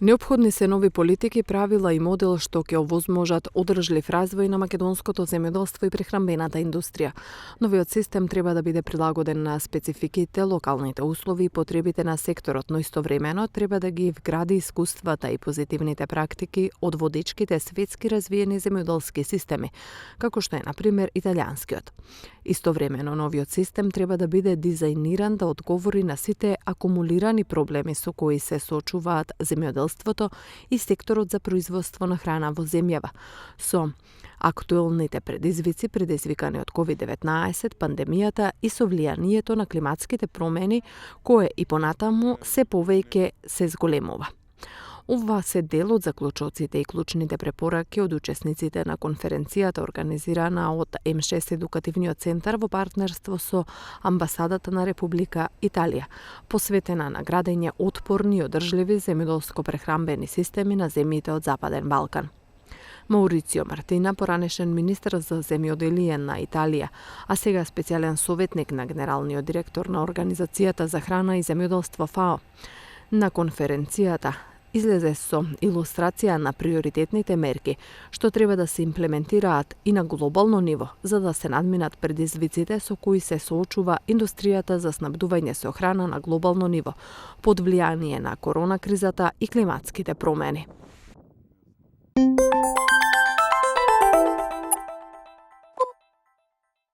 Неопходни се нови политики, правила и модел што ќе овозможат одржлив развој на македонското земјоделство и прехранбената индустрија. Новиот систем треба да биде прилагоден на спецификите, локалните услови и потребите на секторот, но истовремено треба да ги вгради искуствата и позитивните практики од водечките светски развиени земјоделски системи, како што е на пример италијанскиот. Истовремено новиот систем треба да биде дизајниран да одговори на сите акумулирани проблеми со кои се соочуваат земјоделството и секторот за производство на храна во земјава, со актуелните предизвици предизвикани од COVID-19, пандемијата и со влијанието на климатските промени, кое и понатаму се повеќе се зголемува. Ова се дел од заклучоците и клучните препораки од учесниците на конференцијата организирана од М6 Едукативниот центар во партнерство со Амбасадата на Република Италија, посветена на градење отпорни и одржливи земјоделско-прехранбени системи на земјите од Западен Балкан. Маурицио Мартина, поранешен министер за земјоделие на Италија, а сега специјален советник на генералниот директор на Организацијата за храна и земјоделство ФАО, на конференцијата излезе со илустрација на приоритетните мерки што треба да се имплементираат и на глобално ниво, за да се надминат предизвиците со кои се соочува индустријата за снабдување со храна на глобално ниво, под влијание на корона кризата и климатските промени.